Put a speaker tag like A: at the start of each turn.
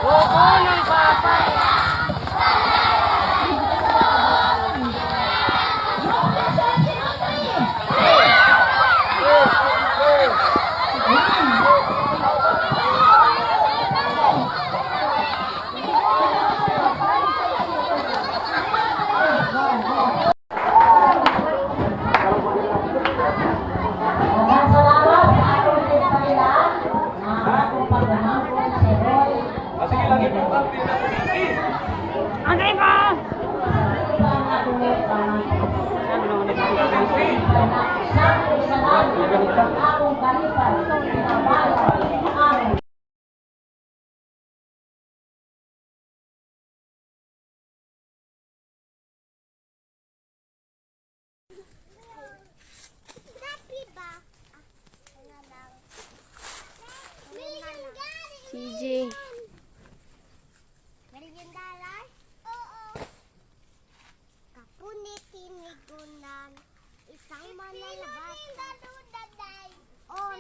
A: Oo, ng papa. Antay ka! CJ.
B: Meriendalan? Oo. Kapunit-tinigunan. Isang manlalabas. Merienda doon, daday. Oh,